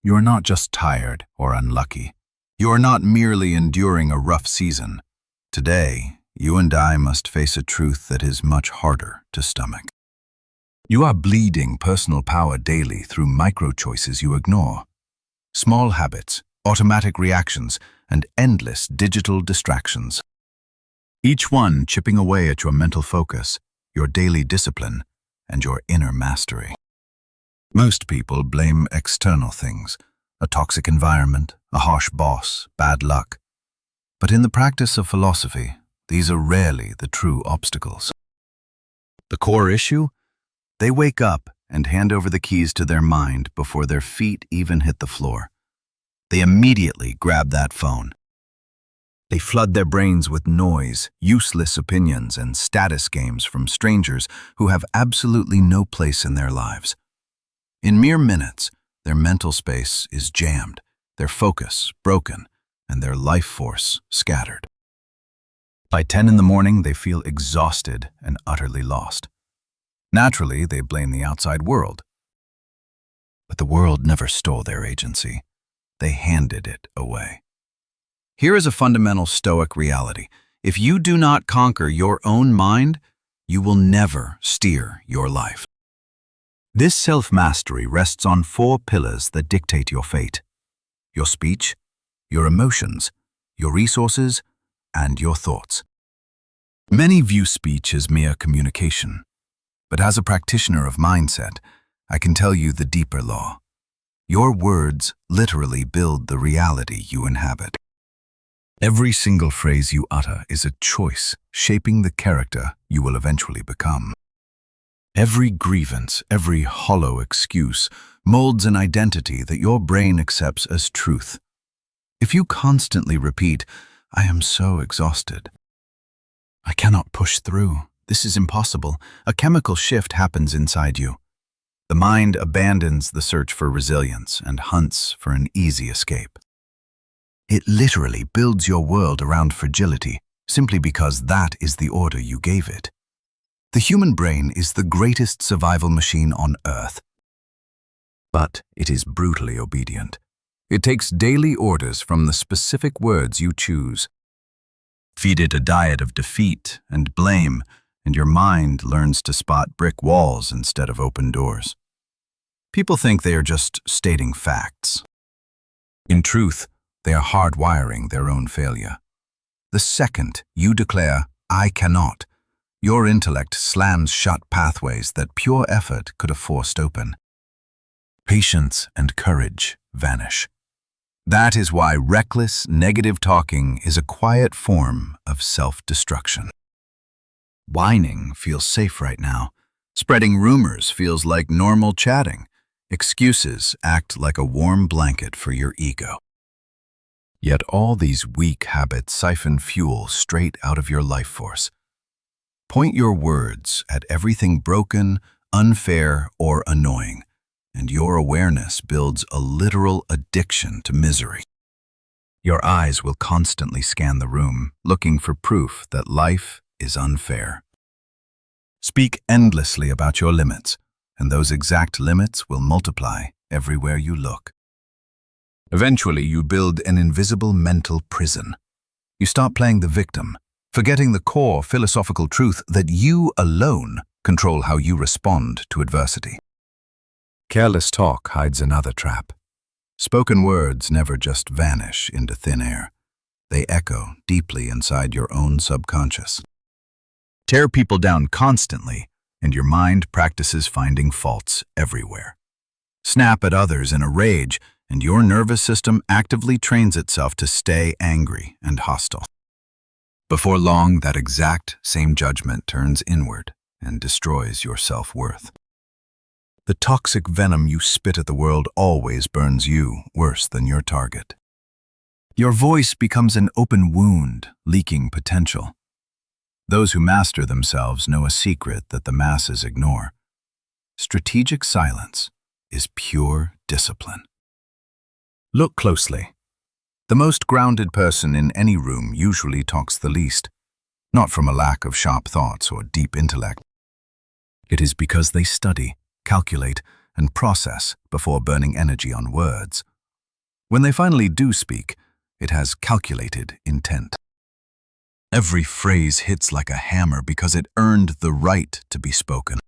You are not just tired or unlucky. You are not merely enduring a rough season. Today, you and I must face a truth that is much harder to stomach. You are bleeding personal power daily through micro-choices you ignore. Small habits, automatic reactions, and endless digital distractions. Each one chipping away at your mental focus, your daily discipline, and your inner mastery. Most people blame external things, a toxic environment, a harsh boss, bad luck. But in the practice of philosophy, these are rarely the true obstacles. The core issue? They wake up and hand over the keys to their mind before their feet even hit the floor. They immediately grab that phone. They flood their brains with noise, useless opinions, and status games from strangers who have absolutely no place in their lives. In mere minutes, their mental space is jammed, their focus broken, and their life force scattered. By 10 in the morning, they feel exhausted and utterly lost. Naturally, they blame the outside world. But the world never stole their agency. They handed it away. Here is a fundamental Stoic reality. If you do not conquer your own mind, you will never steer your life. This self-mastery rests on 4 pillars that dictate your fate: your speech, your emotions, your resources, and your thoughts. Many view speech as mere communication, but as a practitioner of mindset, I can tell you the deeper law. Your words literally build the reality you inhabit. Every single phrase you utter is a choice shaping the character you will eventually become. Every grievance, every hollow excuse molds an identity that your brain accepts as truth. If you constantly repeat, "I am so exhausted," "I cannot push through," "This is impossible," a chemical shift happens inside you. The mind abandons the search for resilience and hunts for an easy escape. It literally builds your world around fragility simply because that is the order you gave it. The human brain is the greatest survival machine on Earth. But it is brutally obedient. It takes daily orders from the specific words you choose. Feed it a diet of defeat and blame, and your mind learns to spot brick walls instead of open doors. People think they are just stating facts. In truth, they are hardwiring their own failure. The second you declare, "I cannot," your intellect slams shut pathways that pure effort could have forced open. Patience and courage vanish. That is why reckless, negative talking is a quiet form of self-destruction. Whining feels safe right now. Spreading rumors feels like normal chatting. Excuses act like a warm blanket for your ego. Yet all these weak habits siphon fuel straight out of your life force. Point your words at everything broken, unfair, or annoying, and your awareness builds a literal addiction to misery. Your eyes will constantly scan the room, looking for proof that life is unfair. Speak endlessly about your limits, and those exact limits will multiply everywhere you look. Eventually, you build an invisible mental prison. You start playing the victim, forgetting the core philosophical truth that you alone control how you respond to adversity. Careless talk hides another trap. Spoken words never just vanish into thin air. They echo deeply inside your own subconscious. Tear people down constantly, and your mind practices finding faults everywhere. Snap at others in a rage, and your nervous system actively trains itself to stay angry and hostile. Before long, that exact same judgment turns inward and destroys your self-worth. The toxic venom you spit at the world always burns you worse than your target. Your voice becomes an open wound, leaking potential. Those who master themselves know a secret that the masses ignore. Strategic silence is pure discipline. Look closely. The most grounded person in any room usually talks the least, not from a lack of sharp thoughts or deep intellect. It is because they study, calculate, and process before burning energy on words When they finally do speak, it has calculated intent. Every phrase hits like a hammer because it earned the right to be spoken.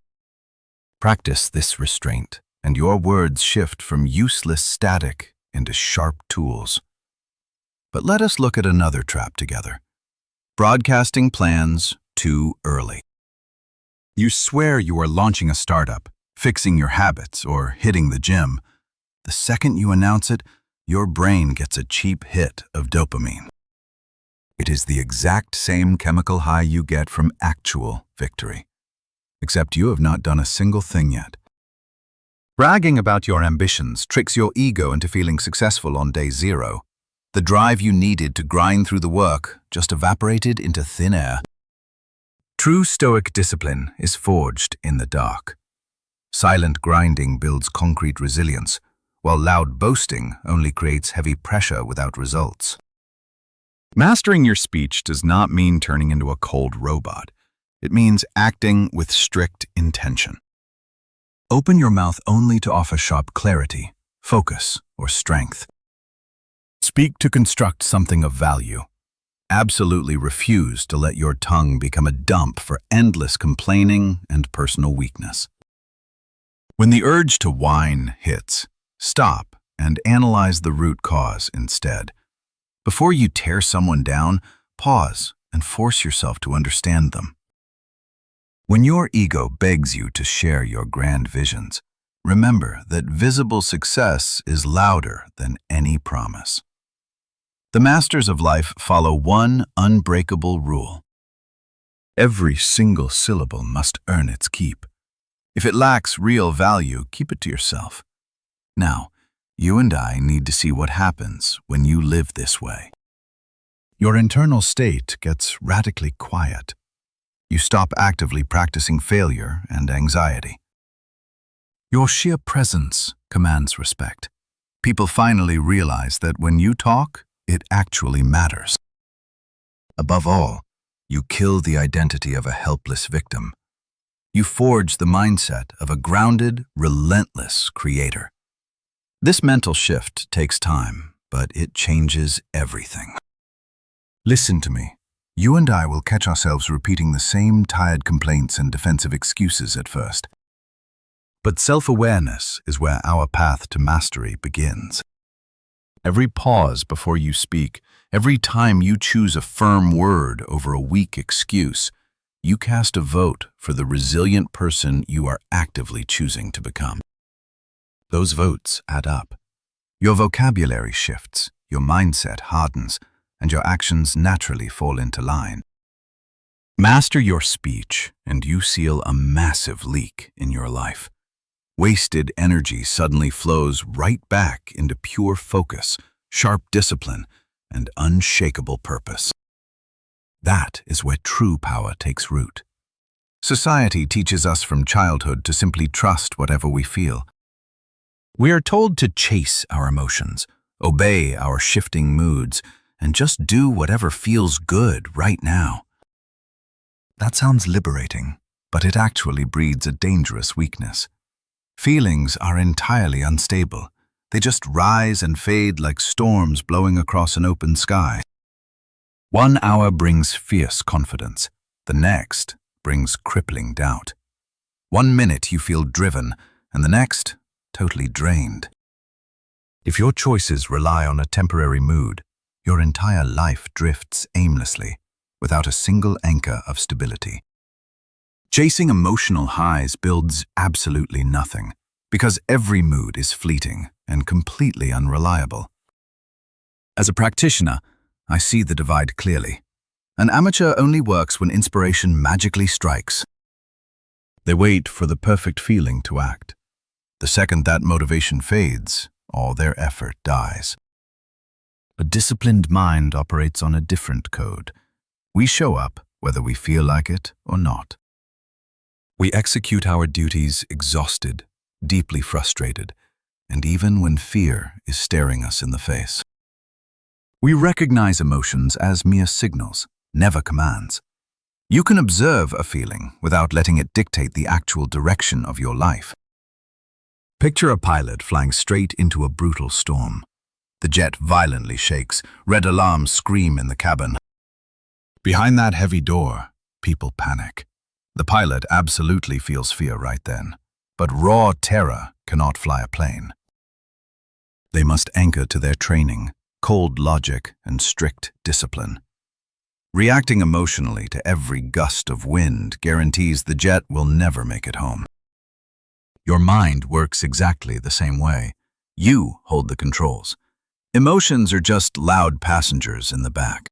Practice this restraint, and your words shift from useless static into sharp tools. But let us look at another trap together. Broadcasting plans too early. You swear you are launching a startup, fixing your habits, or hitting the gym. The second you announce it, your brain gets a cheap hit of dopamine. It is the exact same chemical high you get from actual victory, except you have not done a single thing yet. Bragging about your ambitions tricks your ego into feeling successful on day zero. The drive you needed to grind through the work just evaporated into thin air. True Stoic discipline is forged in the dark. Silent grinding builds concrete resilience, while loud boasting only creates heavy pressure without results. Mastering your speech does not mean turning into a cold robot. It means acting with strict intention. Open your mouth only to offer sharp clarity, focus, or strength. Speak to construct something of value. Absolutely refuse to let your tongue become a dump for endless complaining and personal weakness. When the urge to whine hits, stop and analyze the root cause instead. Before you tear someone down, pause and force yourself to understand them. When your ego begs you to share your grand visions, remember that visible success is louder than any promise. The masters of life follow one unbreakable rule. Every single syllable must earn its keep. If it lacks real value, keep it to yourself. Now, you and I need to see what happens when you live this way. Your internal state gets radically quiet. You stop actively practicing failure and anxiety. Your sheer presence commands respect. People finally realize that when you talk, it actually matters. Above all, you kill the identity of a helpless victim. You forge the mindset of a grounded, relentless creator. This mental shift takes time, but it changes everything. Listen to me. You and I will catch ourselves repeating the same tired complaints and defensive excuses at first. But self-awareness is where our path to mastery begins. Every pause before you speak, every time you choose a firm word over a weak excuse, you cast a vote for the resilient person you are actively choosing to become. Those votes add up. Your vocabulary shifts, your mindset hardens, and your actions naturally fall into line. Master your speech, and you seal a massive leak in your life. Wasted energy suddenly flows right back into pure focus, sharp discipline, and unshakable purpose. That is where true power takes root. Society teaches us from childhood to simply trust whatever we feel. We are told to chase our emotions, obey our shifting moods, and just do whatever feels good right now. That sounds liberating, but it actually breeds a dangerous weakness. Feelings are entirely unstable. They just rise and fade like storms blowing across an open sky. 1 hour brings fierce confidence. The next brings crippling doubt. 1 minute you feel driven, and the next, totally drained. If your choices rely on a temporary mood, your entire life drifts aimlessly, without a single anchor of stability. Chasing emotional highs builds absolutely nothing, because every mood is fleeting and completely unreliable. As a practitioner, I see the divide clearly. An amateur only works when inspiration magically strikes. They wait for the perfect feeling to act. The second that motivation fades, all their effort dies. A disciplined mind operates on a different code. We show up whether we feel like it or not. We execute our duties exhausted, deeply frustrated, and even when fear is staring us in the face. We recognize emotions as mere signals, never commands. You can observe a feeling without letting it dictate the actual direction of your life. Picture a pilot flying straight into a brutal storm. The jet violently shakes. Red alarms scream in the cabin. Behind that heavy door, people panic. The pilot absolutely feels fear right then, but raw terror cannot fly a plane. They must anchor to their training, cold logic, and strict discipline. Reacting emotionally to every gust of wind guarantees the jet will never make it home. Your mind works exactly the same way. You hold the controls. Emotions are just loud passengers in the back.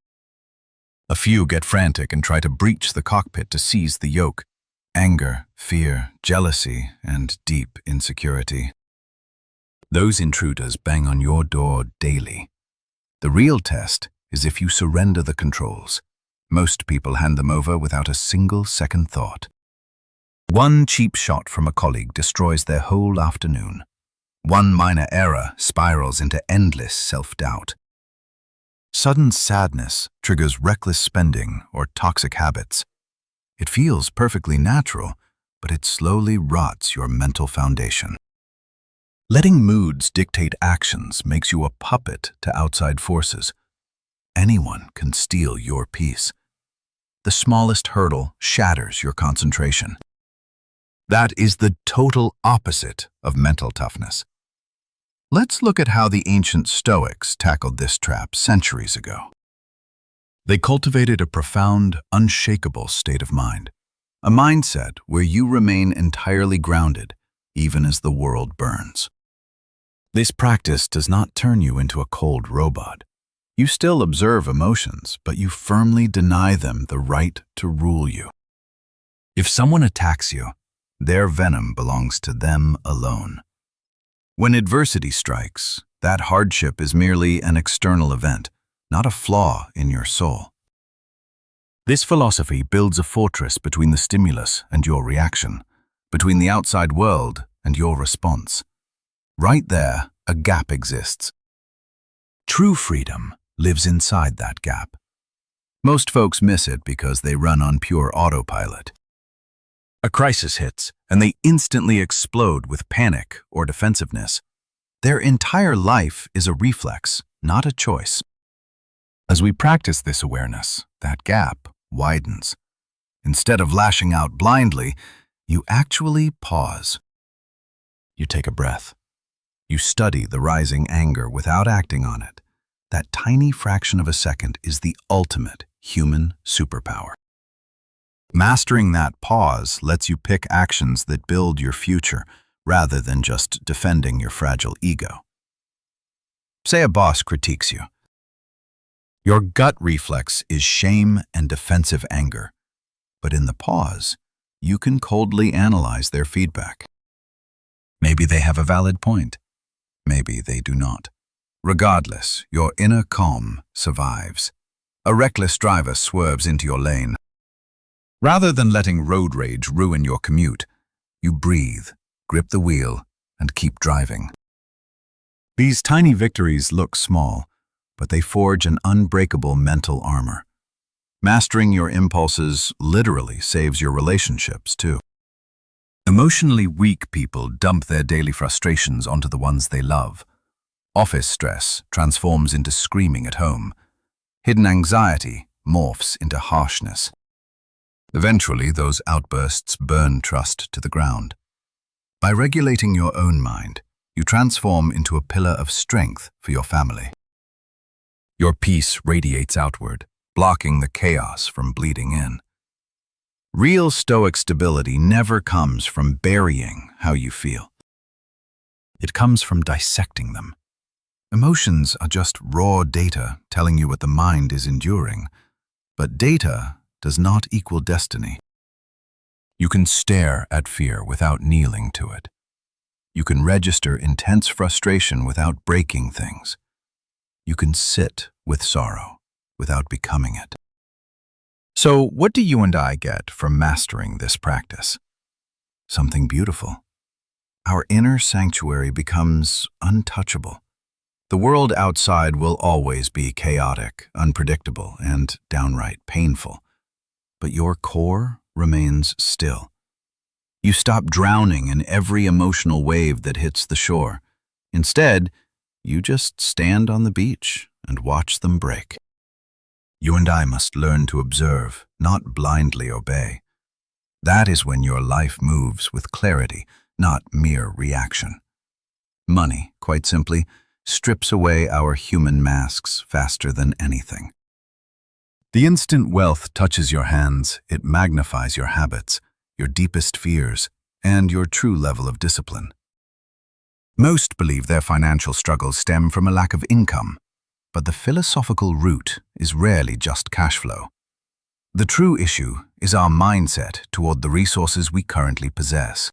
A few get frantic and try to breach the cockpit to seize the yoke. Anger, fear, jealousy, and deep insecurity. Those intruders bang on your door daily. The real test is if you surrender the controls. Most people hand them over without a single second thought. One cheap shot from a colleague destroys their whole afternoon. One minor error spirals into endless self-doubt. Sudden sadness triggers reckless spending or toxic habits. It feels perfectly natural, but it slowly rots your mental foundation. Letting moods dictate actions makes you a puppet to outside forces. Anyone can steal your peace. The smallest hurdle shatters your concentration. That is the total opposite of mental toughness. Let's look at how the ancient Stoics tackled this trap centuries ago. They cultivated a profound, unshakable state of mind, a mindset where you remain entirely grounded, even as the world burns. This practice does not turn you into a cold robot. You still observe emotions, but you firmly deny them the right to rule you. If someone attacks you, their venom belongs to them alone. When adversity strikes, that hardship is merely an external event, not a flaw in your soul. This philosophy builds a fortress between the stimulus and your reaction, between the outside world and your response. Right there, a gap exists. True freedom lives inside that gap. Most folks miss it because they run on pure autopilot. A crisis hits, and they instantly explode with panic or defensiveness. Their entire life is a reflex, not a choice. As we practice this awareness, that gap widens. Instead of lashing out blindly, you actually pause. You take a breath. You study the rising anger without acting on it. That tiny fraction of a second is the ultimate human superpower. Mastering that pause lets you pick actions that build your future rather than just defending your fragile ego. Say a boss critiques you. Your gut reflex is shame and defensive anger, but in the pause, you can coldly analyze their feedback. Maybe they have a valid point. Maybe they do not. Regardless, your inner calm survives. A reckless driver swerves into your lane. Rather than letting road rage ruin your commute, you breathe, grip the wheel, and keep driving. These tiny victories look small, but they forge an unbreakable mental armor. Mastering your impulses literally saves your relationships, too. Emotionally weak people dump their daily frustrations onto the ones they love. Office stress transforms into screaming at home. Hidden anxiety morphs into harshness. Eventually, those outbursts burn trust to the ground. By regulating your own mind, you transform into a pillar of strength for your family. Your peace radiates outward, blocking the chaos from bleeding in. Real Stoic stability never comes from burying how you feel. It comes from dissecting them. Emotions are just raw data telling you what the mind is enduring, but data does not equal destiny. You can stare at fear without kneeling to it. You can register intense frustration without breaking things. You can sit with sorrow without becoming it. So, what do you and I get from mastering this practice? Something beautiful. Our inner sanctuary becomes untouchable. The world outside will always be chaotic, unpredictable, and downright painful. But your core remains still. You stop drowning in every emotional wave that hits the shore. Instead, you just stand on the beach and watch them break. You and I must learn to observe, not blindly obey. That is when your life moves with clarity, not mere reaction. Money, quite simply, strips away our human masks faster than anything. The instant wealth touches your hands, it magnifies your habits, your deepest fears, and your true level of discipline. Most believe their financial struggles stem from a lack of income, but the philosophical root is rarely just cash flow. The true issue is our mindset toward the resources we currently possess.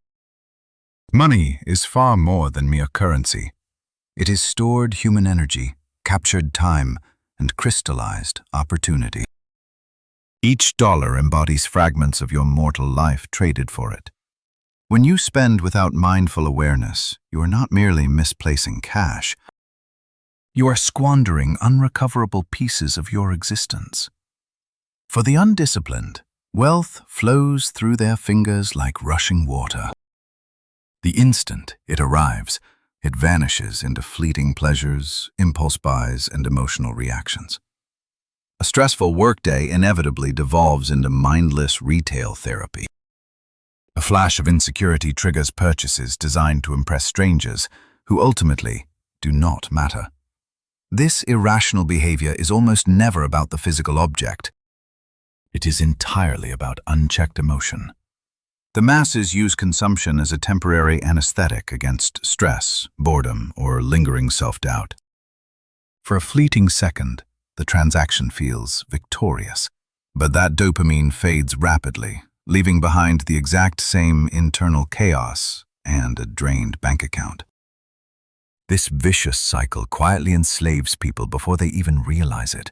Money is far more than mere currency. It is stored human energy, captured time, and crystallized opportunity. Each dollar embodies fragments of your mortal life traded for it. When you spend without mindful awareness, you are not merely misplacing cash. You are squandering unrecoverable pieces of your existence. For the undisciplined, wealth flows through their fingers like rushing water. The instant it arrives, it vanishes into fleeting pleasures, impulse buys, and emotional reactions. A stressful workday inevitably devolves into mindless retail therapy. A flash of insecurity triggers purchases designed to impress strangers who ultimately do not matter. This irrational behavior is almost never about the physical object. It is entirely about unchecked emotion. The masses use consumption as a temporary anesthetic against stress, boredom, or lingering self-doubt. For a fleeting second, the transaction feels victorious, but that dopamine fades rapidly, leaving behind the exact same internal chaos and a drained bank account. This vicious cycle quietly enslaves people before they even realize it.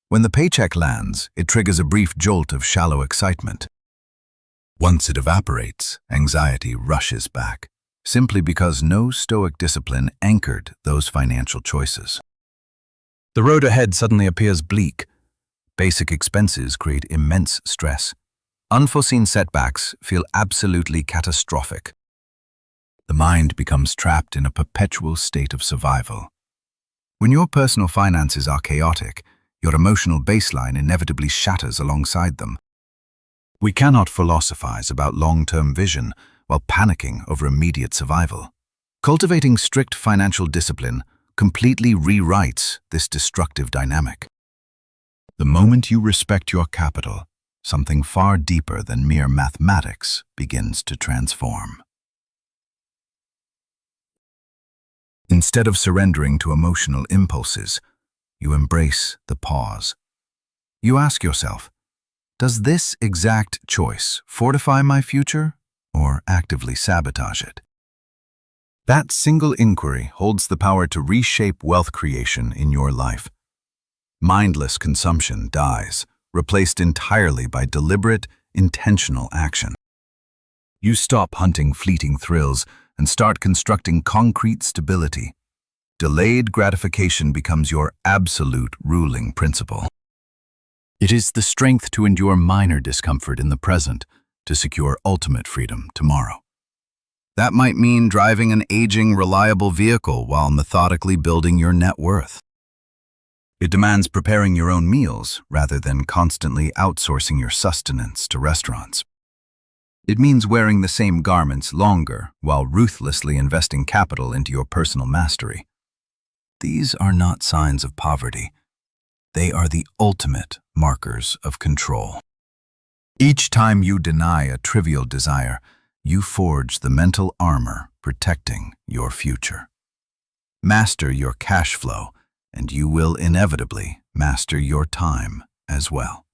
When the paycheck lands, it triggers a brief jolt of shallow excitement. Once it evaporates, anxiety rushes back, simply because no Stoic discipline anchored those financial choices. The road ahead suddenly appears bleak. Basic expenses create immense stress. Unforeseen setbacks feel absolutely catastrophic. The mind becomes trapped in a perpetual state of survival. When your personal finances are chaotic, your emotional baseline inevitably shatters alongside them. We cannot philosophize about long-term vision while panicking over immediate survival. Cultivating strict financial discipline completely rewrites this destructive dynamic. The moment you respect your capital, something far deeper than mere mathematics begins to transform. Instead of surrendering to emotional impulses, you embrace the pause. You ask yourself, does this exact choice fortify my future or actively sabotage it? That single inquiry holds the power to reshape wealth creation in your life. Mindless consumption dies, replaced entirely by deliberate, intentional action. You stop hunting fleeting thrills and start constructing concrete stability. Delayed gratification becomes your absolute ruling principle. It is the strength to endure minor discomfort in the present to secure ultimate freedom tomorrow. That might mean driving an aging, reliable vehicle while methodically building your net worth. It demands preparing your own meals rather than constantly outsourcing your sustenance to restaurants. It means wearing the same garments longer while ruthlessly investing capital into your personal mastery. These are not signs of poverty. They are the ultimate markers of control. Each time you deny a trivial desire, you forge the mental armor protecting your future. Master your cash flow, and you will inevitably master your time as well.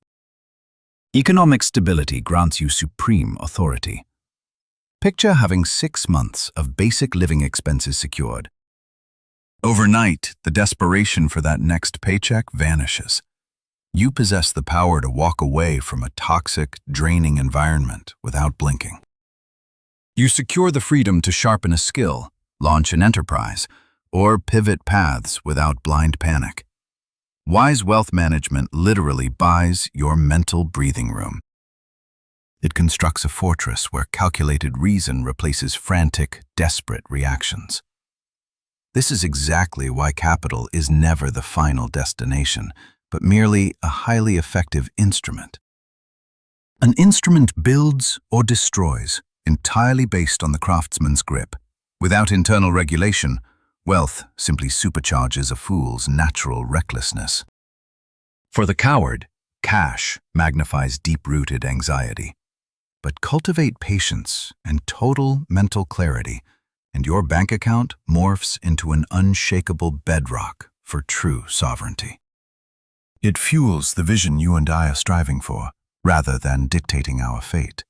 Economic stability grants you supreme authority. Picture having 6 months of basic living expenses secured. Overnight, the desperation for that next paycheck vanishes. You possess the power to walk away from a toxic, draining environment without blinking. You secure the freedom to sharpen a skill, launch an enterprise, or pivot paths without blind panic. Wise wealth management literally buys your mental breathing room. It constructs a fortress where calculated reason replaces frantic, desperate reactions. This is exactly why capital is never the final destination, but merely a highly effective instrument. An instrument builds or destroys, entirely based on the craftsman's grip. Without internal regulation, wealth simply supercharges a fool's natural recklessness. For the coward, cash magnifies deep-rooted anxiety. But cultivate patience and total mental clarity, and your bank account morphs into an unshakable bedrock for true sovereignty. It fuels the vision you and I are striving for, rather than dictating our fate.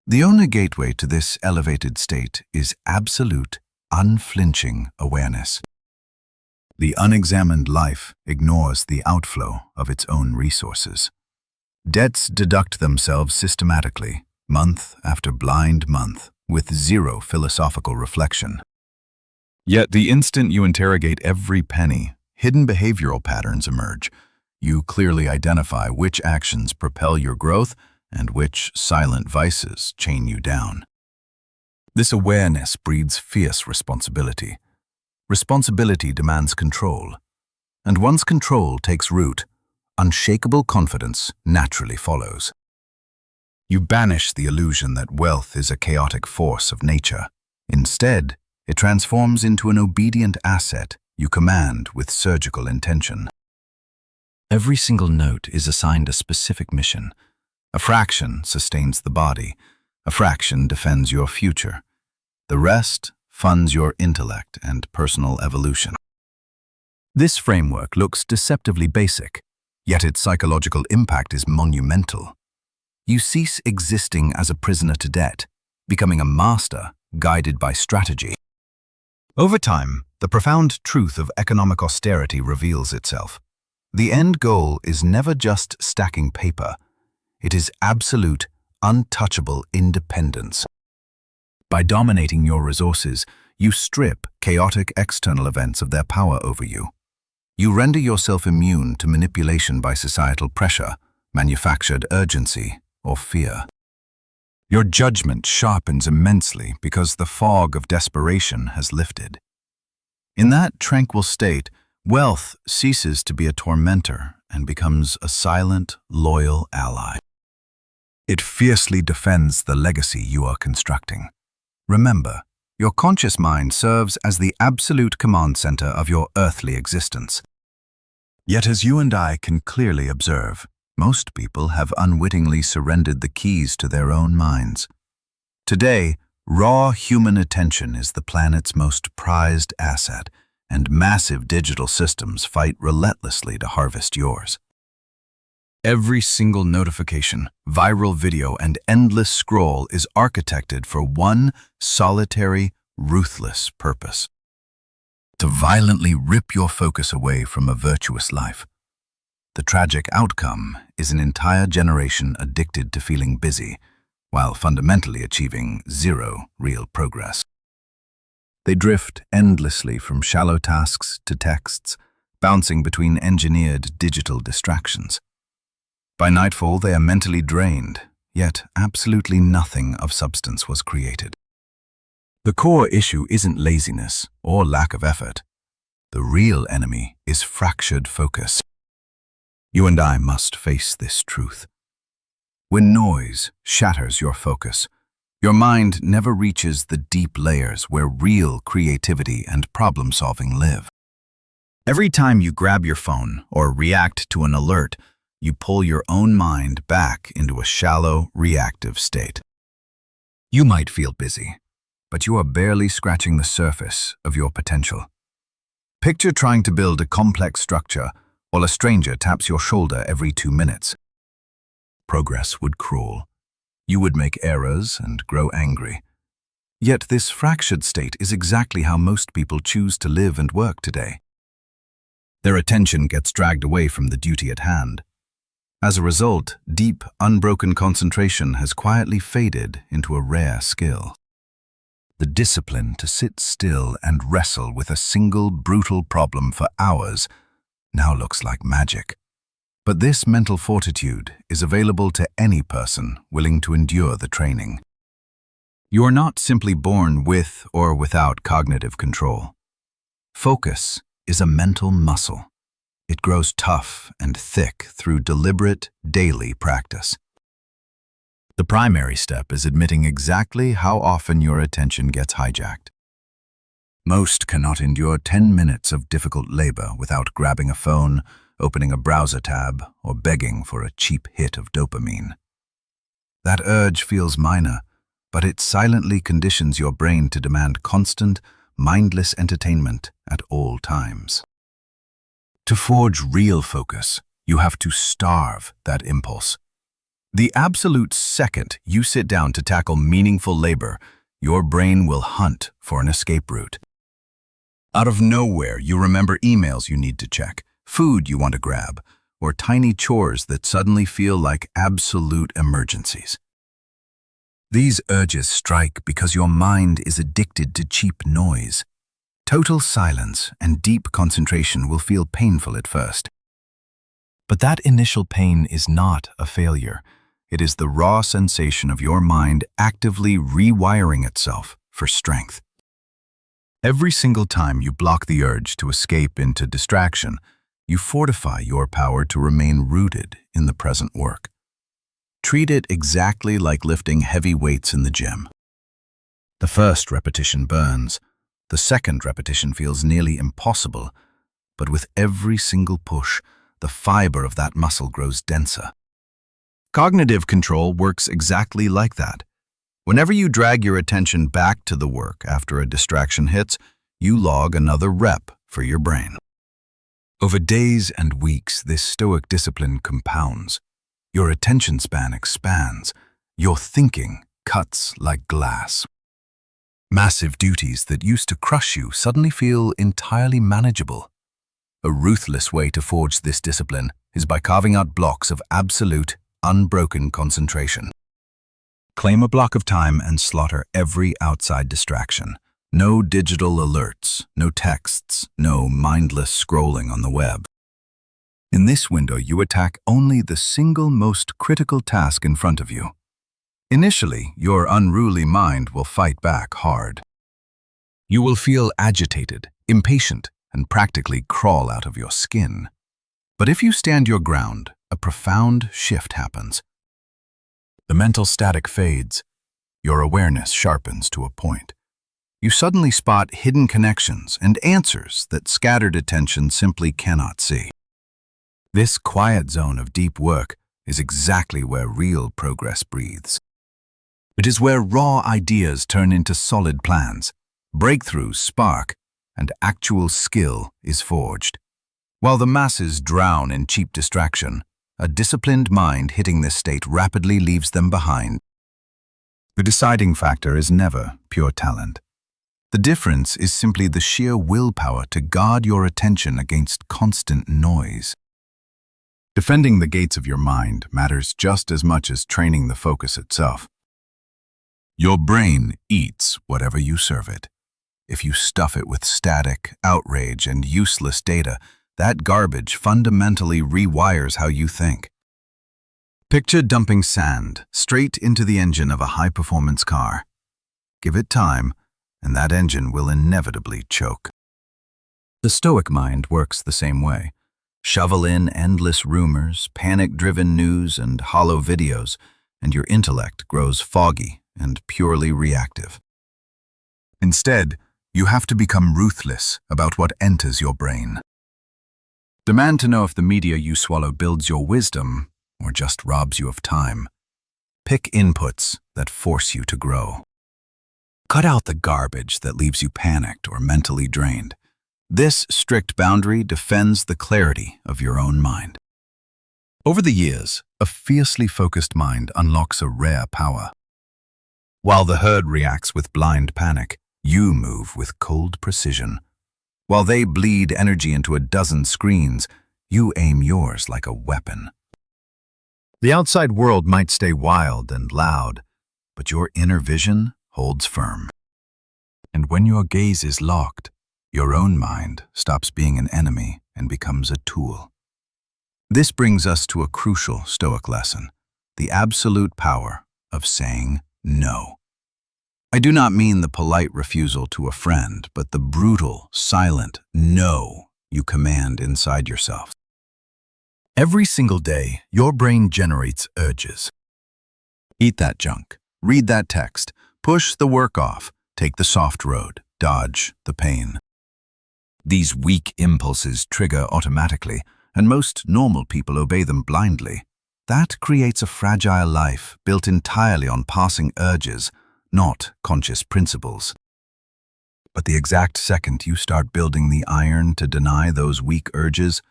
The only gateway to this elevated state is absolute, unflinching awareness. The unexamined life ignores the outflow of its own resources. Debts deduct themselves systematically, month after blind month, with zero philosophical reflection. Yet the instant you interrogate every penny, hidden behavioral patterns emerge. You clearly identify which actions propel your growth and which silent vices chain you down. This awareness breeds fierce responsibility. Responsibility demands control. And once control takes root, unshakable confidence naturally follows. You banish the illusion that wealth is a chaotic force of nature. Instead, it transforms into an obedient asset you command with surgical intention. Every single note is assigned a specific mission. A fraction sustains the body. A fraction defends your future. The rest funds your intellect and personal evolution. This framework looks deceptively basic, yet its psychological impact is monumental. You cease existing as a prisoner to debt, becoming a master guided by strategy. Over time, the profound truth of economic austerity reveals itself. The end goal is never just stacking paper. It is absolute, untouchable independence. By dominating your resources, you strip chaotic external events of their power over you. You render yourself immune to manipulation by societal pressure, manufactured urgency, or fear. Your judgment sharpens immensely because the fog of desperation has lifted. In that tranquil state, wealth ceases to be a tormentor and becomes a silent, loyal ally. It fiercely defends the legacy you are constructing. Remember, your conscious mind serves as the absolute command center of your earthly existence. Yet as you and I can clearly observe, most people have unwittingly surrendered the keys to their own minds. Today, raw human attention is the planet's most prized asset, and massive digital systems fight relentlessly to harvest yours. Every single notification, viral video, and endless scroll is architected for one solitary, ruthless purpose: to violently rip your focus away from a virtuous life. The tragic outcome is an entire generation addicted to feeling busy, while fundamentally achieving zero real progress. They drift endlessly from shallow tasks to texts, bouncing between engineered digital distractions. By nightfall, they are mentally drained, yet absolutely nothing of substance was created. The core issue isn't laziness or lack of effort. The real enemy is fractured focus. You and I must face this truth. When noise shatters your focus, your mind never reaches the deep layers where real creativity and problem-solving live. Every time you grab your phone or react to an alert, you pull your own mind back into a shallow, reactive state. You might feel busy, but you are barely scratching the surface of your potential. Picture trying to build a complex structure while a stranger taps your shoulder every 2 minutes. Progress would crawl. You would make errors and grow angry. Yet this fractured state is exactly how most people choose to live and work today. Their attention gets dragged away from the duty at hand. As a result, deep, unbroken concentration has quietly faded into a rare skill. The discipline to sit still and wrestle with a single brutal problem for hours now looks like magic. But this mental fortitude is available to any person willing to endure the training. You are not simply born with or without cognitive control. Focus is a mental muscle. It grows tough and thick through deliberate, daily practice. The primary step is admitting exactly how often your attention gets hijacked. Most cannot endure 10 minutes of difficult labor without grabbing a phone, opening a browser tab, or begging for a cheap hit of dopamine. That urge feels minor, but it silently conditions your brain to demand constant, mindless entertainment at all times. To forge real focus, you have to starve that impulse. The absolute second you sit down to tackle meaningful labor, your brain will hunt for an escape route. Out of nowhere, you remember emails you need to check, food you want to grab, or tiny chores that suddenly feel like absolute emergencies. These urges strike because your mind is addicted to cheap noise. Total silence and deep concentration will feel painful at first. But that initial pain is not a failure. It is the raw sensation of your mind actively rewiring itself for strength. Every single time you block the urge to escape into distraction, you fortify your power to remain rooted in the present work. Treat it exactly like lifting heavy weights in the gym. The first repetition burns. The second repetition feels nearly impossible, but with every single push, the fiber of that muscle grows denser. Cognitive control works exactly like that. Whenever you drag your attention back to the work after a distraction hits, you log another rep for your brain. Over days and weeks, this Stoic discipline compounds. Your attention span expands. Your thinking cuts like glass. Massive duties that used to crush you suddenly feel entirely manageable. A ruthless way to forge this discipline is by carving out blocks of absolute, unbroken concentration. Claim a block of time and slaughter every outside distraction. No digital alerts, no texts, no mindless scrolling on the web. In this window, you attack only the single most critical task in front of you. Initially, your unruly mind will fight back hard. You will feel agitated, impatient, and practically crawl out of your skin. But if you stand your ground, a profound shift happens. The mental static fades. Your awareness sharpens to a point. You suddenly spot hidden connections and answers that scattered attention simply cannot see. This quiet zone of deep work is exactly where real progress breathes. It is where raw ideas turn into solid plans, breakthroughs spark, and actual skill is forged. While the masses drown in cheap distraction, a disciplined mind hitting this state rapidly leaves them behind. The deciding factor is never pure talent. The difference is simply the sheer willpower to guard your attention against constant noise. Defending the gates of your mind matters just as much as training the focus itself. Your brain eats whatever you serve it. If you stuff it with static, outrage, and useless data, that garbage fundamentally rewires how you think. Picture dumping sand straight into the engine of a high-performance car. Give it time, and that engine will inevitably choke. The Stoic mind works the same way. Shovel in endless rumors, panic-driven news, and hollow videos, and your intellect grows foggy and purely reactive. Instead, you have to become ruthless about what enters your brain. Demand to know if the media you swallow builds your wisdom or just robs you of time. Pick inputs that force you to grow. Cut out the garbage that leaves you panicked or mentally drained. This strict boundary defends the clarity of your own mind. Over the years, a fiercely focused mind unlocks a rare power. While the herd reacts with blind panic, you move with cold precision. While they bleed energy into a dozen screens, you aim yours like a weapon. The outside world might stay wild and loud, but your inner vision holds firm. And when your gaze is locked, your own mind stops being an enemy and becomes a tool. This brings us to a crucial Stoic lesson, the absolute power of saying no. I do not mean the polite refusal to a friend, but the brutal, silent no you command inside yourself. Every single day, your brain generates urges. Eat that junk, read that text, push the work off, take the soft road, dodge the pain. These weak impulses trigger automatically, and most normal people obey them blindly. That creates a fragile life built entirely on passing urges, not conscious principles. But the exact second you start building the iron to deny those weak urges,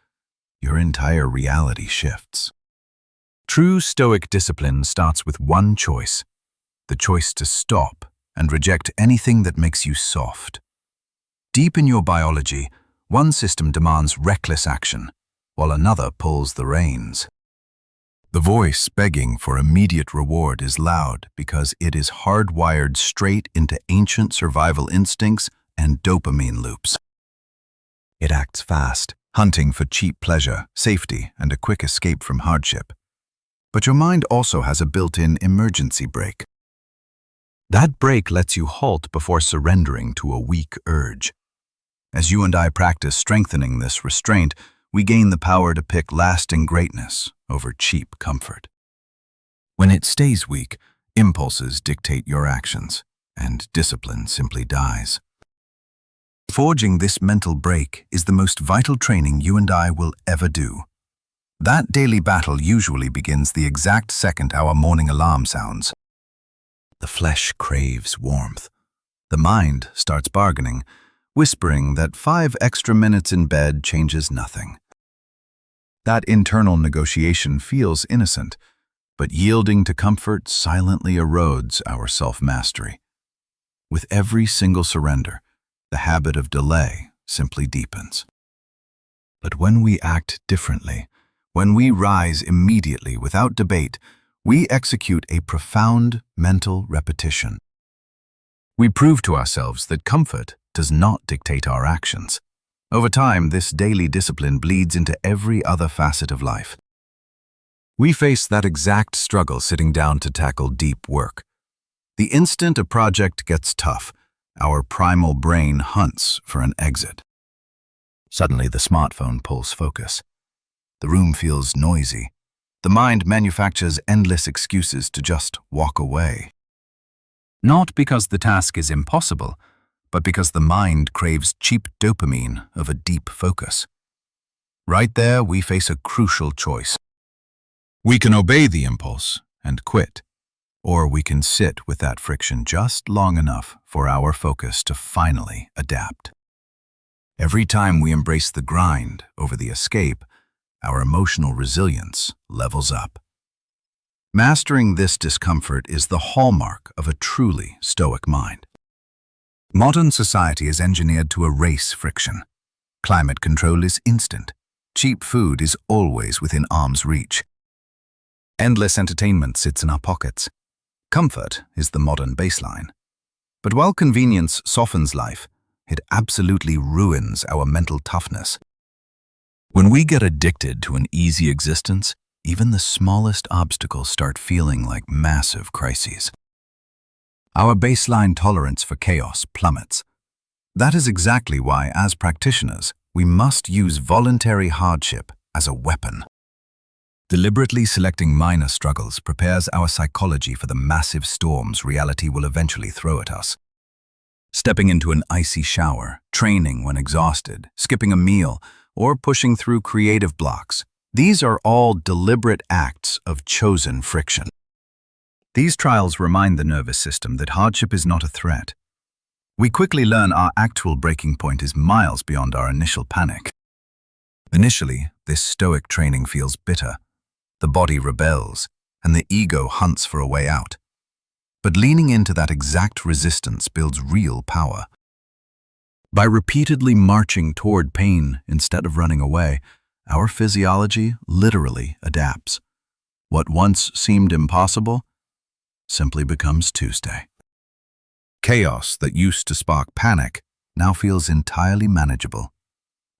your entire reality shifts. True Stoic discipline starts with one choice, the choice to stop and reject anything that makes you soft. Deep in your biology, one system demands reckless action, while another pulls the reins. The voice begging for immediate reward is loud because it is hardwired straight into ancient survival instincts and dopamine loops. It acts fast, hunting for cheap pleasure, safety, and a quick escape from hardship. But your mind also has a built-in emergency brake. That brake lets you halt before surrendering to a weak urge. As you and I practice strengthening this restraint, we gain the power to pick lasting greatness over cheap comfort. When it stays weak, impulses dictate your actions, and discipline simply dies. Forging this mental brake is the most vital training you and I will ever do. That daily battle usually begins the exact second our morning alarm sounds. The flesh craves warmth. The mind starts bargaining, whispering that 5 extra minutes in bed changes nothing. That internal negotiation feels innocent, but yielding to comfort silently erodes our self-mastery. With every single surrender, the habit of delay simply deepens. But when we act differently, when we rise immediately without debate, we execute a profound mental repetition. We prove to ourselves that comfort does not dictate our actions. Over time, this daily discipline bleeds into every other facet of life. We face that exact struggle sitting down to tackle deep work. The instant a project gets tough, our primal brain hunts for an exit. Suddenly, the smartphone pulls focus. The room feels noisy. The mind manufactures endless excuses to just walk away. Not because the task is impossible, but because the mind craves cheap dopamine of a deep focus. Right there, we face a crucial choice. We can obey the impulse and quit, or we can sit with that friction just long enough for our focus to finally adapt. Every time we embrace the grind over the escape, our emotional resilience levels up. Mastering this discomfort is the hallmark of a truly Stoic mind. Modern society is engineered to erase friction. Climate control is instant. Cheap food is always within arm's reach. Endless entertainment sits in our pockets. Comfort is the modern baseline. But while convenience softens life, it absolutely ruins our mental toughness. When we get addicted to an easy existence, even the smallest obstacles start feeling like massive crises. Our baseline tolerance for chaos plummets. That is exactly why, as practitioners, we must use voluntary hardship as a weapon. Deliberately selecting minor struggles prepares our psychology for the massive storms reality will eventually throw at us. Stepping into an icy shower, training when exhausted, skipping a meal, or pushing through creative blocks, these are all deliberate acts of chosen friction. These trials remind the nervous system that hardship is not a threat. We quickly learn our actual breaking point is miles beyond our initial panic. Initially, this Stoic training feels bitter. The body rebels, and the ego hunts for a way out. But leaning into that exact resistance builds real power. By repeatedly marching toward pain instead of running away, our physiology literally adapts. What once seemed impossible simply becomes Tuesday. Chaos that used to spark panic now feels entirely manageable.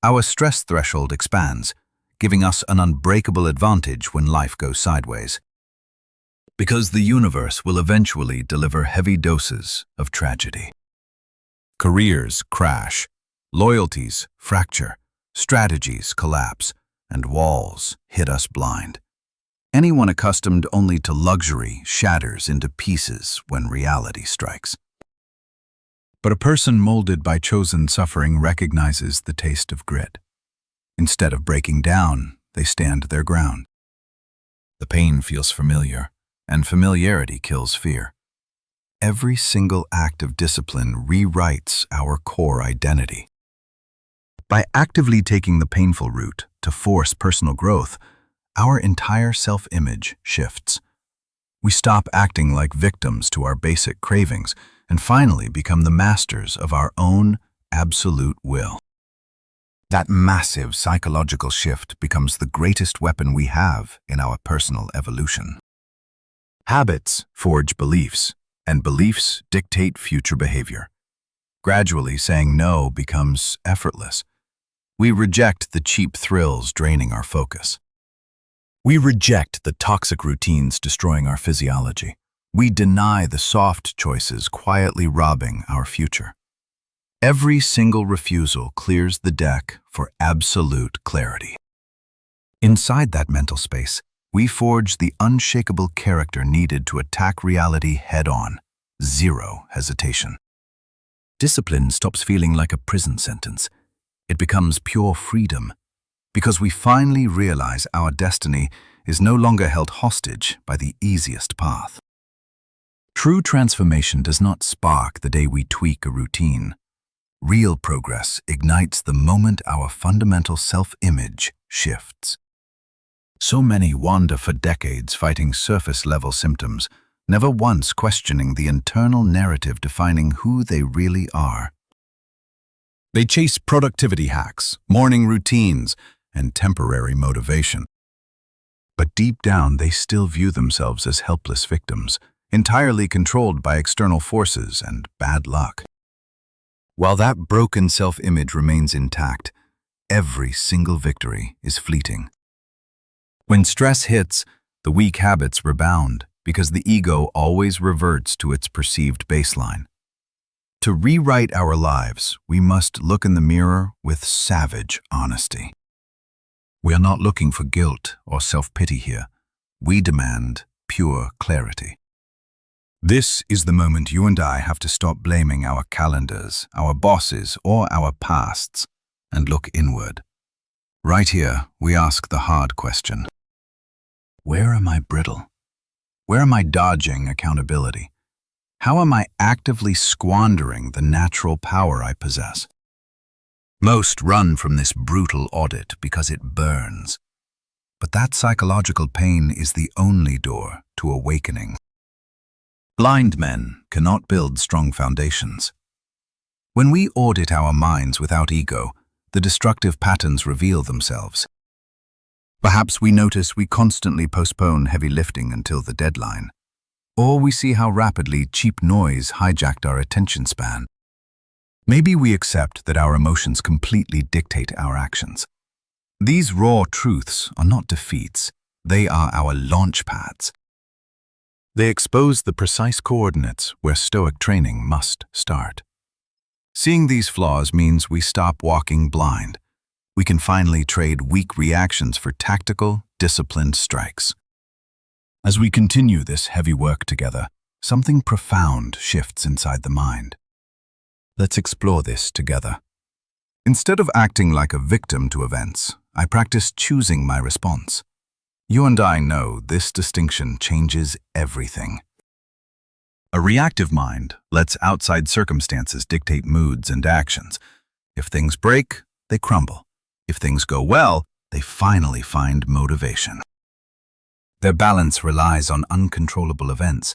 Our stress threshold expands, giving us an unbreakable advantage when life goes sideways. Because the universe will eventually deliver heavy doses of tragedy. Careers crash, loyalties fracture, strategies collapse, and walls hit us blind. Anyone accustomed only to luxury shatters into pieces when reality strikes. But a person molded by chosen suffering recognizes the taste of grit. Instead of breaking down, they stand their ground. The pain feels familiar, and familiarity kills fear. Every single act of discipline rewrites our core identity. By actively taking the painful route to force personal growth, our entire self-image shifts. We stop acting like victims to our basic cravings and finally become the masters of our own absolute will. That massive psychological shift becomes the greatest weapon we have in our personal evolution. Habits forge beliefs, and beliefs dictate future behavior. Gradually, saying no becomes effortless. We reject the cheap thrills draining our focus. We reject the toxic routines destroying our physiology. We deny the soft choices quietly robbing our future. Every single refusal clears the deck for absolute clarity. Inside that mental space, we forge the unshakable character needed to attack reality head-on, zero hesitation. Discipline stops feeling like a prison sentence. It becomes pure freedom, because we finally realize our destiny is no longer held hostage by the easiest path. True transformation does not spark the day we tweak a routine. Real progress ignites the moment our fundamental self-image shifts. So many wander for decades fighting surface-level symptoms, never once questioning the internal narrative defining who they really are. They chase productivity hacks, morning routines, and temporary motivation. But deep down, they still view themselves as helpless victims, entirely controlled by external forces and bad luck. While that broken self-image remains intact, every single victory is fleeting. When stress hits, the weak habits rebound because the ego always reverts to its perceived baseline. To rewrite our lives, we must look in the mirror with savage honesty. We are not looking for guilt or self-pity here. We demand pure clarity. This is the moment you and I have to stop blaming our calendars, our bosses, or our pasts, and look inward. Right here, we ask the hard question. Where am I brittle? Where am I dodging accountability? How am I actively squandering the natural power I possess? Most run from this brutal audit because it burns. But that psychological pain is the only door to awakening. Blind men cannot build strong foundations. When we audit our minds without ego, the destructive patterns reveal themselves. Perhaps we notice we constantly postpone heavy lifting until the deadline. Or we see how rapidly cheap noise hijacked our attention span. Maybe we accept that our emotions completely dictate our actions. These raw truths are not defeats, they are our launch pads. They expose the precise coordinates where Stoic training must start. Seeing these flaws means we stop walking blind. We can finally trade weak reactions for tactical, disciplined strikes. As we continue this heavy work together, something profound shifts inside the mind. Let's explore this together. Instead of acting like a victim to events, I practice choosing my response. You and I know this distinction changes everything. A reactive mind lets outside circumstances dictate moods and actions. If things break, they crumble. If things go well, they finally find motivation. Their balance relies on uncontrollable events.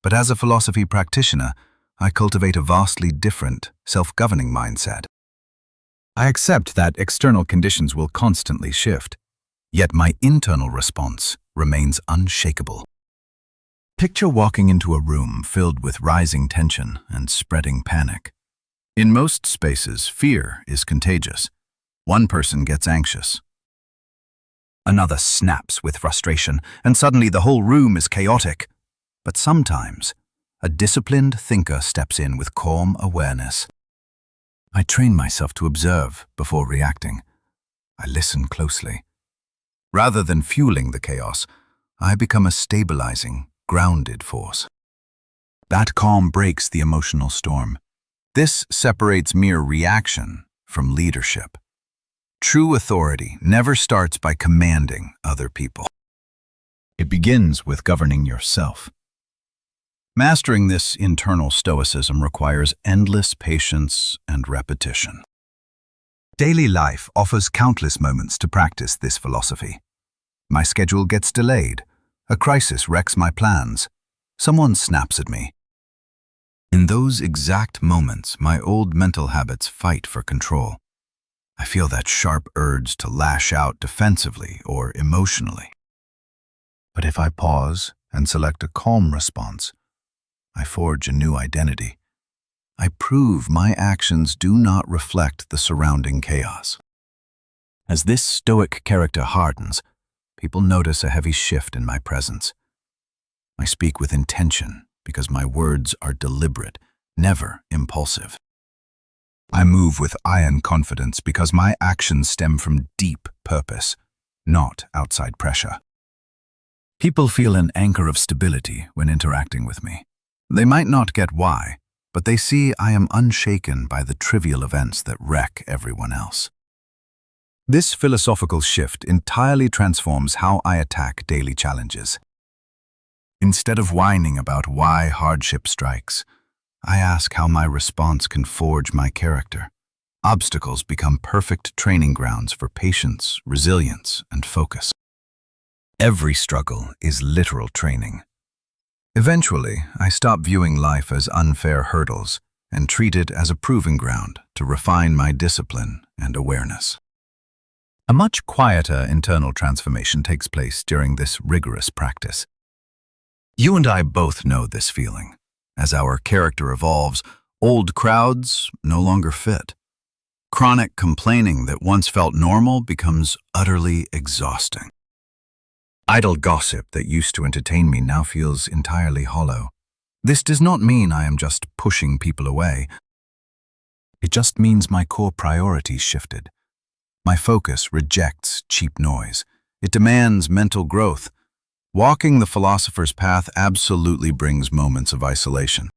But as a philosophy practitioner, I cultivate a vastly different, self-governing mindset. I accept that external conditions will constantly shift, yet my internal response remains unshakable. Picture walking into a room filled with rising tension and spreading panic. In most spaces, fear is contagious. One person gets anxious. Another snaps with frustration, and suddenly the whole room is chaotic. But sometimes, a disciplined thinker steps in with calm awareness. I train myself to observe before reacting. I listen closely. Rather than fueling the chaos, I become a stabilizing, grounded force. That calm breaks the emotional storm. This separates mere reaction from leadership. True authority never starts by commanding other people. It begins with governing yourself. Mastering this internal stoicism requires endless patience and repetition. Daily life offers countless moments to practice this philosophy. My schedule gets delayed. A crisis wrecks my plans. Someone snaps at me. In those exact moments, my old mental habits fight for control. I feel that sharp urge to lash out defensively or emotionally. But if I pause and select a calm response, I forge a new identity. I prove my actions do not reflect the surrounding chaos. As this stoic character hardens, people notice a heavy shift in my presence. I speak with intention because my words are deliberate, never impulsive. I move with iron confidence because my actions stem from deep purpose, not outside pressure. People feel an anchor of stability when interacting with me. They might not get why, but they see I am unshaken by the trivial events that wreck everyone else. This philosophical shift entirely transforms how I attack daily challenges. Instead of whining about why hardship strikes, I ask how my response can forge my character. Obstacles become perfect training grounds for patience, resilience, and focus. Every struggle is literal training. Eventually, I stop viewing life as unfair hurdles and treat it as a proving ground to refine my discipline and awareness. A much quieter internal transformation takes place during this rigorous practice. You and I both know this feeling. As our character evolves, old crowds no longer fit. Chronic complaining that once felt normal becomes utterly exhausting. Idle gossip that used to entertain me now feels entirely hollow. This does not mean I am just pushing people away. It just means my core priorities shifted. My focus rejects cheap noise. It demands mental growth. Walking the philosopher's path absolutely brings moments of isolation.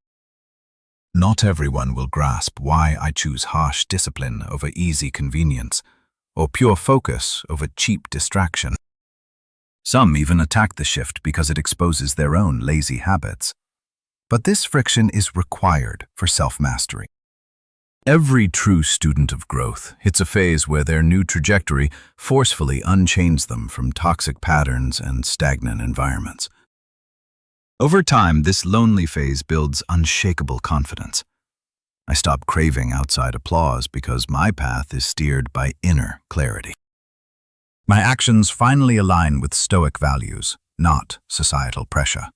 Not everyone will grasp why I choose harsh discipline over easy convenience, or pure focus over cheap distraction. Some even attack the shift because it exposes their own lazy habits. But this friction is required for self-mastery. Every true student of growth hits a phase where their new trajectory forcefully unchains them from toxic patterns and stagnant environments. Over time, this lonely phase builds unshakable confidence. I stop craving outside applause because my path is steered by inner clarity. My actions finally align with Stoic values, not societal pressure.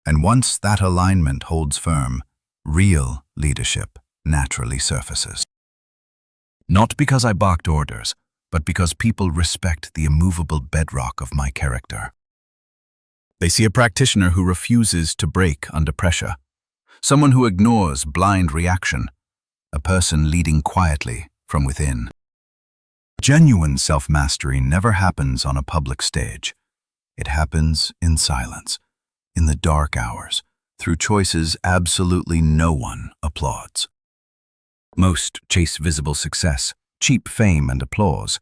And once that alignment holds firm, real leadership naturally surfaces. Not because I barked orders, but because people respect the immovable bedrock of my character. They see a practitioner who refuses to break under pressure, someone who ignores blind reaction, a person leading quietly from within. Genuine self-mastery never happens on a public stage. It happens in silence, in the dark hours, through choices absolutely no one applauds. Most chase visible success, cheap fame and applause,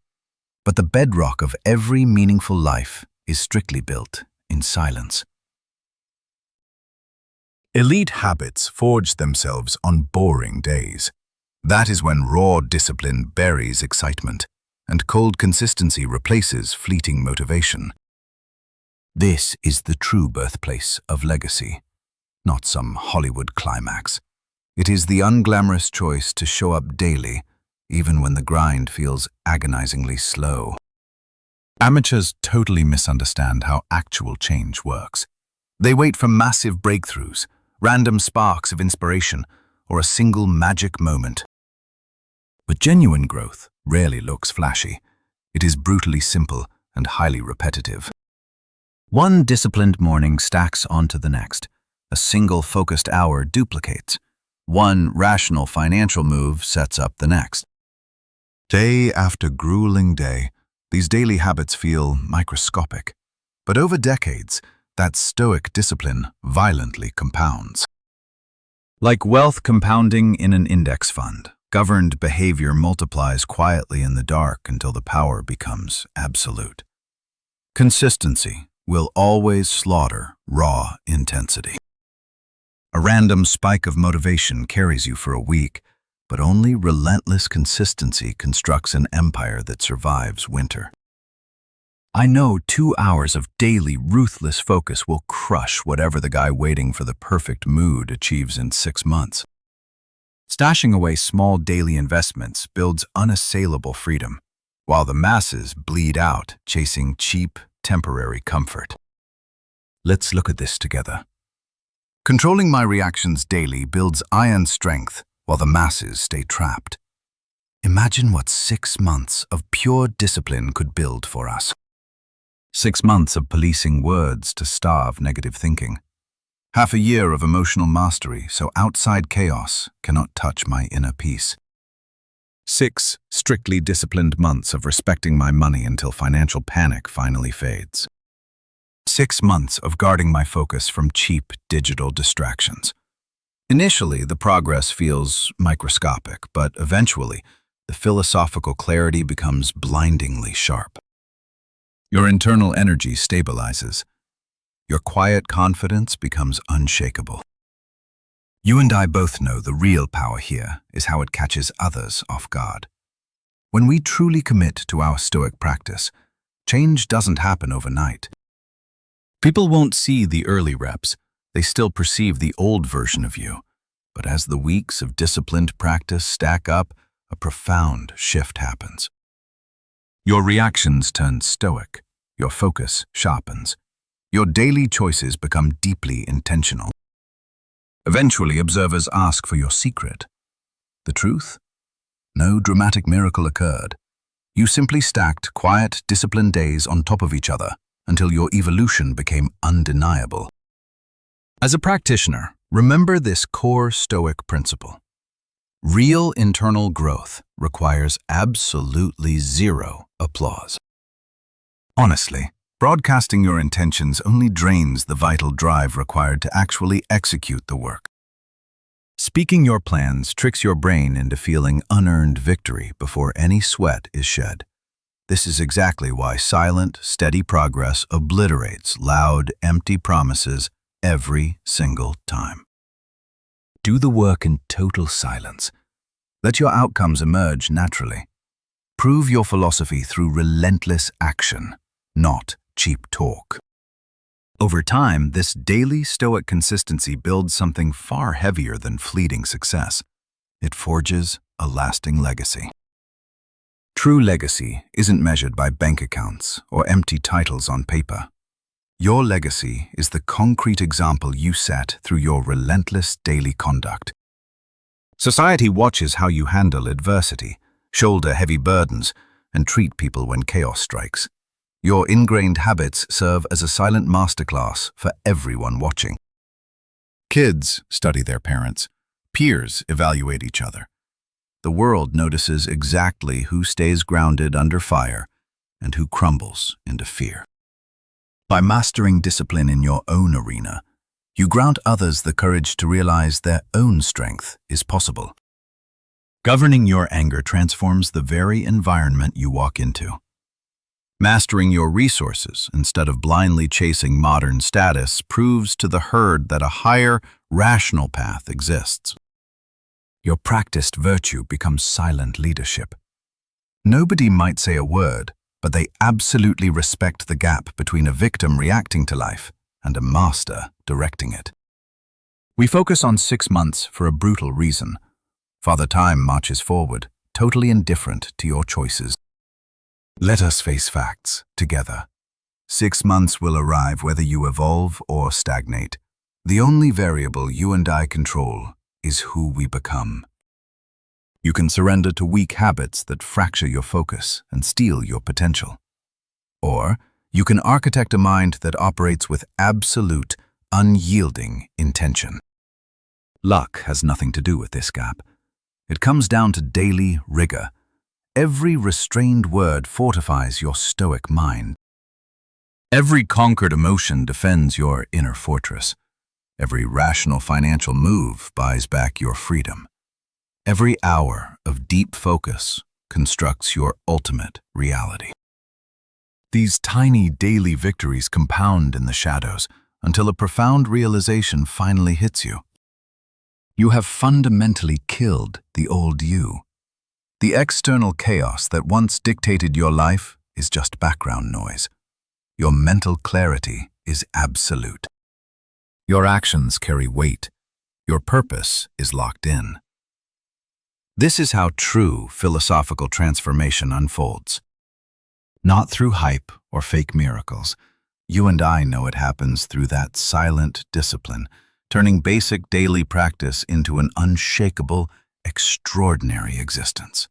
but the bedrock of every meaningful life is strictly built in silence. Elite habits forge themselves on boring days. That is when raw discipline buries excitement, and cold consistency replaces fleeting motivation. This is the true birthplace of legacy, not some Hollywood climax. It is the unglamorous choice to show up daily, even when the grind feels agonizingly slow. Amateurs totally misunderstand how actual change works. They wait for massive breakthroughs, random sparks of inspiration, or a single magic moment. But genuine growth rarely looks flashy. It is brutally simple, and highly repetitive. One disciplined morning stacks onto the next. A single focused hour duplicates. One rational financial move sets up the next. Day after grueling day, these daily habits feel microscopic. But over decades, that Stoic discipline violently compounds. Like wealth compounding in an index fund, governed behavior multiplies quietly in the dark until the power becomes absolute. Consistency will always slaughter raw intensity. A random spike of motivation carries you for a week, but only relentless consistency constructs an empire that survives winter. I know 2 hours of daily ruthless focus will crush whatever the guy waiting for the perfect mood achieves in 6 months. Stashing away small daily investments builds unassailable freedom, while the masses bleed out chasing cheap, temporary comfort. Let's look at this together. Controlling my reactions daily builds iron strength while the masses stay trapped. Imagine what 6 months of pure discipline could build for us. 6 months of policing words to starve negative thinking. Half a year of emotional mastery so outside chaos cannot touch my inner peace. 6 strictly disciplined months of respecting my money until financial panic finally fades. 6 months of guarding my focus from cheap digital distractions. Initially, the progress feels microscopic, but eventually, the philosophical clarity becomes blindingly sharp. Your internal energy stabilizes. Your quiet confidence becomes unshakable. You and I both know the real power here is how it catches others off guard. When we truly commit to our Stoic practice, change doesn't happen overnight. People won't see the early reps, they still perceive the old version of you. But as the weeks of disciplined practice stack up, a profound shift happens. Your reactions turn stoic, your focus sharpens, your daily choices become deeply intentional. Eventually, observers ask for your secret. The truth? No dramatic miracle occurred. You simply stacked quiet, disciplined days on top of each other until your evolution became undeniable. As a practitioner, remember this core Stoic principle. Real internal growth requires absolutely zero applause. Honestly, broadcasting your intentions only drains the vital drive required to actually execute the work. Speaking your plans tricks your brain into feeling unearned victory before any sweat is shed. This is exactly why silent, steady progress obliterates loud, empty promises every single time. Do the work in total silence. Let your outcomes emerge naturally. Prove your philosophy through relentless action, not cheap talk. Over time, this daily Stoic consistency builds something far heavier than fleeting success. It forges a lasting legacy. True legacy isn't measured by bank accounts or empty titles on paper. Your legacy is the concrete example you set through your relentless daily conduct. Society watches how you handle adversity, shoulder heavy burdens, and treat people when chaos strikes. Your ingrained habits serve as a silent masterclass for everyone watching. Kids study their parents. Peers evaluate each other. The world notices exactly who stays grounded under fire and who crumbles into fear. By mastering discipline in your own arena, you grant others the courage to realize their own strength is possible. Governing your anger transforms the very environment you walk into. Mastering your resources instead of blindly chasing modern status proves to the herd that a higher, rational path exists. Your practiced virtue becomes silent leadership. Nobody might say a word, but they absolutely respect the gap between a victim reacting to life and a master directing it. We focus on 6 months for a brutal reason. Father Time marches forward, totally indifferent to your choices. Let us face facts together. 6 months will arrive whether you evolve or stagnate. The only variable you and I control is who we become. You can surrender to weak habits that fracture your focus and steal your potential. Or you can architect a mind that operates with absolute, unyielding intention. Luck has nothing to do with this gap. It comes down to daily rigor. Every restrained word fortifies your stoic mind. Every conquered emotion defends your inner fortress. Every rational financial move buys back your freedom. Every hour of deep focus constructs your ultimate reality. These tiny daily victories compound in the shadows until a profound realization finally hits you. You have fundamentally killed the old you. The external chaos that once dictated your life is just background noise. Your mental clarity is absolute. Your actions carry weight. Your purpose is locked in. This is how true philosophical transformation unfolds. Not through hype or fake miracles. You and I know it happens through that silent discipline, turning basic daily practice into an unshakable, extraordinary existence.